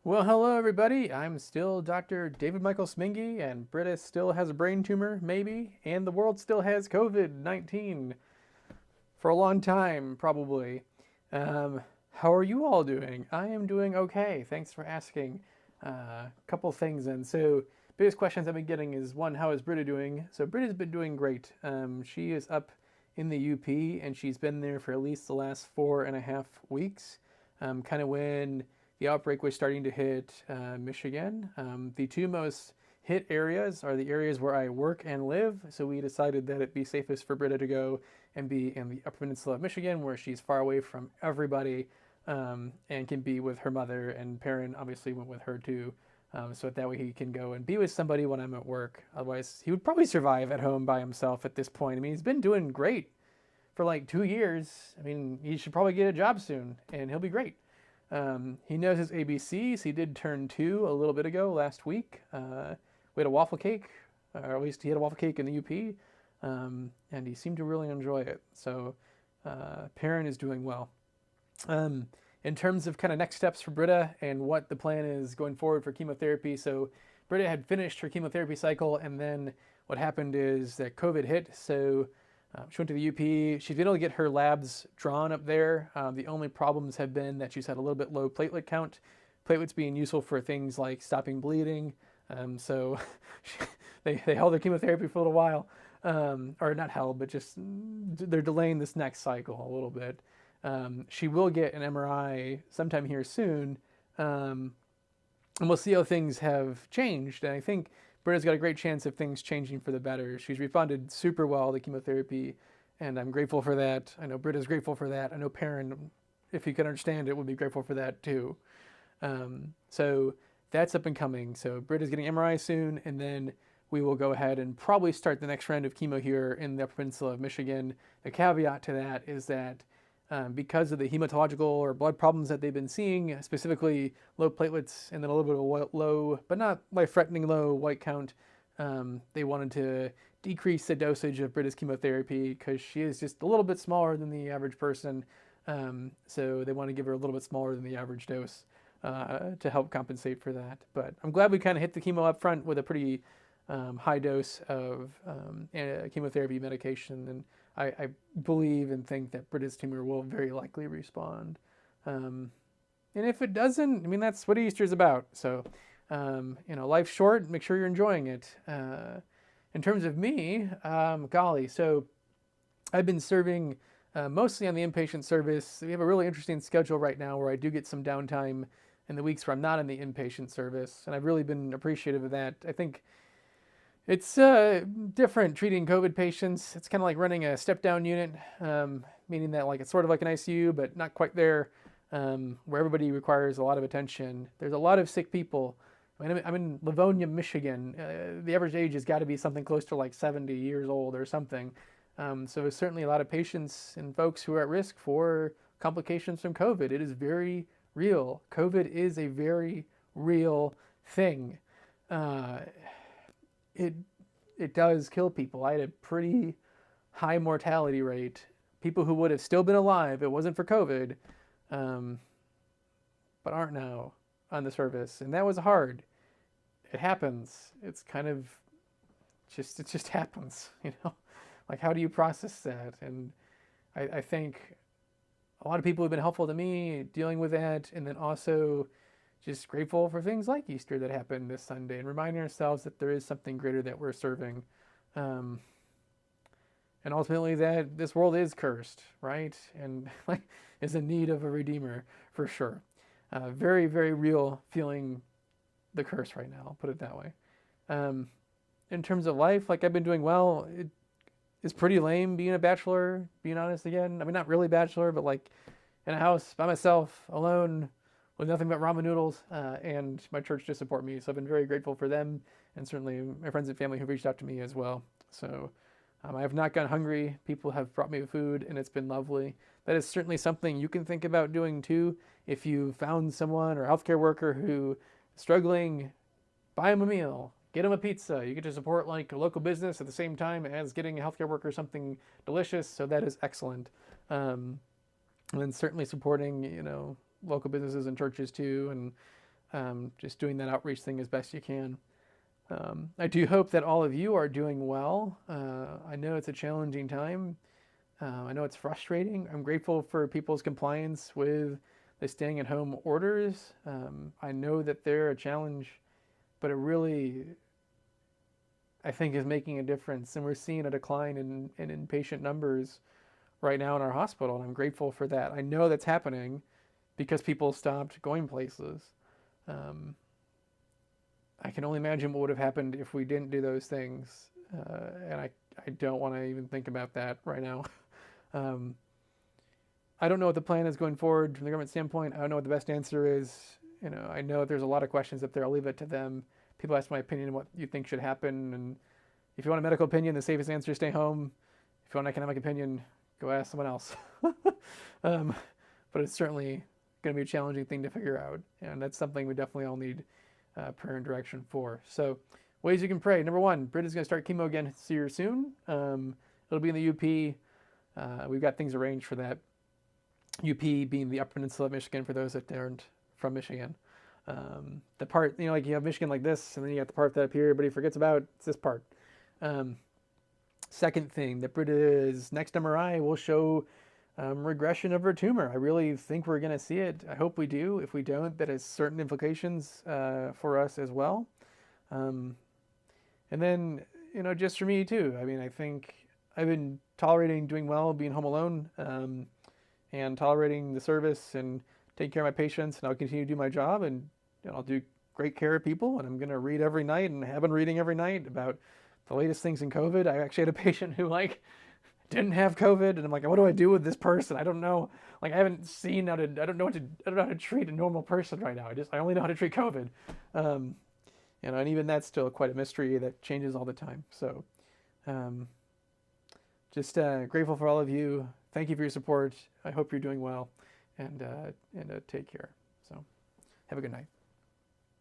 Well, hello everybody. I'm still Dr. David Michael Smingy, and Brita still has a brain tumor, maybe, and the world still has COVID-19 for a long time, probably. How are you all doing? I am doing okay. Thanks for asking. A couple things, and so biggest questions I've been getting is one, how is Brita doing? So Brita's been doing great. She is up in the UP, and she's been there for at least the last 4.5 weeks. Kind of when the outbreak was starting to hit Michigan. The two most hit areas are the areas where I work and live, so we decided that it'd be safest for Britta to go and be in the Upper Peninsula of Michigan, where she's far away from everybody and can be with her mother, and Perrin obviously went with her too. So that way he can go and be with somebody when I'm at work. Otherwise, he would probably survive at home by himself at this point. I mean, he's been doing great for like 2 years. I mean, he should probably get a job soon, and he'll be great. He knows his ABCs. He did turn 2 a little bit ago last week. We had a waffle cake, or at least he had a waffle cake in the UP, and he seemed to really enjoy it. So Perrin is doing well. In terms of kind of next steps for Britta and what the plan is going forward for chemotherapy, so Britta had finished her chemotherapy cycle, and then what happened is that COVID hit. So she went to the UP. She's been able to get her labs drawn up there. The only problems have been that she's had a little bit low platelet count. Platelets being useful for things like stopping bleeding. So they held their chemotherapy for a little while, or not held, but just they're delaying this next cycle a little bit. She will get an MRI sometime here soon, and we'll see how things have changed. And I think Britta's got a great chance of things changing for the better. She's responded super well to chemotherapy, and I'm grateful for that. I know Britta's grateful for that. I know Perrin, if he could understand it, would be grateful for that too. So that's up and coming. So Britta's getting MRI soon, and then we will go ahead and probably start the next round of chemo here in the Upper Peninsula of Michigan. The caveat to that is that because of the hematological or blood problems that they've been seeing, specifically low platelets and then a little bit of a low, but not life-threatening low white count, they wanted to decrease the dosage of Britta's chemotherapy because she is just a little bit smaller than the average person. So they want to give her a little bit smaller than the average dose to help compensate for that. But I'm glad we kind of hit the chemo up front with a pretty high dose of chemotherapy medication, and I believe and think that Britta's tumor will very likely respond. And if it doesn't, I mean, that's what Easter's about. So, life's short. Make sure you're enjoying it. In terms of me, golly, so I've been serving mostly on the inpatient service. We have a really interesting schedule right now where I do get some downtime in the weeks where I'm not in the inpatient service, and I've really been appreciative of that. I think it's different treating COVID patients. It's kind of like running a step-down unit, meaning that like it's sort of like an ICU, but not quite there, where everybody requires a lot of attention. There's a lot of sick people. I mean, I'm in Livonia, Michigan. The average age has got to be something close to like 70 years old or something. So there's certainly a lot of patients and folks who are at risk for complications from COVID. It is very real. COVID is a very real thing. It does kill people. I had a pretty high mortality rate. People who would have still been alive if it wasn't for COVID, but aren't now on the service, and that was hard. It happens. It's kind of it just happens, Like, how do you process that? And I think a lot of people have been helpful to me dealing with that, and then also just grateful for things like Easter that happened this Sunday and reminding ourselves that there is something greater that we're serving. And ultimately that this world is cursed, right? And like is in need of a redeemer for sure. Very, very real feeling the curse right now, I'll put it that way. In terms of life, like I've been doing well. It is pretty lame being a bachelor, being honest again. I mean, not really bachelor, but like in a house by myself, alone, with nothing but ramen noodles, and my church to support me. So I've been very grateful for them, and certainly my friends and family who reached out to me as well. So I have not gone hungry. People have brought me food, and it's been lovely. That is certainly something you can think about doing too. If you found someone or a healthcare worker who is struggling, buy them a meal, get them a pizza. You get to support like a local business at the same time as getting a healthcare worker something delicious. So that is excellent. And certainly supporting, local businesses and churches too. And just doing that outreach thing as best you can. I do hope that all of you are doing well. I know it's a challenging time. I know it's frustrating. I'm grateful for people's compliance with the staying at home orders. I know that they're a challenge, but it really, I think, is making a difference. And we're seeing a decline in inpatient numbers right now in our hospital, and I'm grateful for that. I know that's happening because people stopped going places. Um, I can only imagine what would have happened if we didn't do those things, and I don't want to even think about that right now. Um, I don't know what the plan is going forward from the government standpoint. I don't know what the best answer is. I know there's a lot of questions up there. I'll leave it to them. People ask my opinion on what you think should happen, and if you want a medical opinion, the safest answer is stay home. If you want an economic opinion, go ask someone else. But it's certainly going to be a challenging thing to figure out, and that's something we definitely all need prayer and direction for. So, ways you can pray. Number one, Brita's going to start chemo again here soon. It'll be in the UP. We've got things arranged for that. UP being the Upper Peninsula of Michigan for those that aren't from Michigan. The part, like you have Michigan like this, and then you got the part that up here everybody forgets about. It's this part. Second thing, that Brita's next MRI will show regression of her tumor. I really think we're going to see it. I hope we do. If we don't, that has certain implications for us as well. And then, just for me too. I mean, I think I've been tolerating doing well, being home alone, and tolerating the service and taking care of my patients, and I'll continue to do my job, and I'll do great care of people, and I'm going to read every night and have been reading every night about the latest things in COVID. I actually had a patient who didn't have COVID, and I'm like, what do I do with this person? I don't know. I haven't seen I don't know how to treat a normal person right now. I only know how to treat COVID. And even that's still quite a mystery that changes all the time. So, just grateful for all of you. Thank you for your support. I hope you're doing well, and take care. So, have a good night.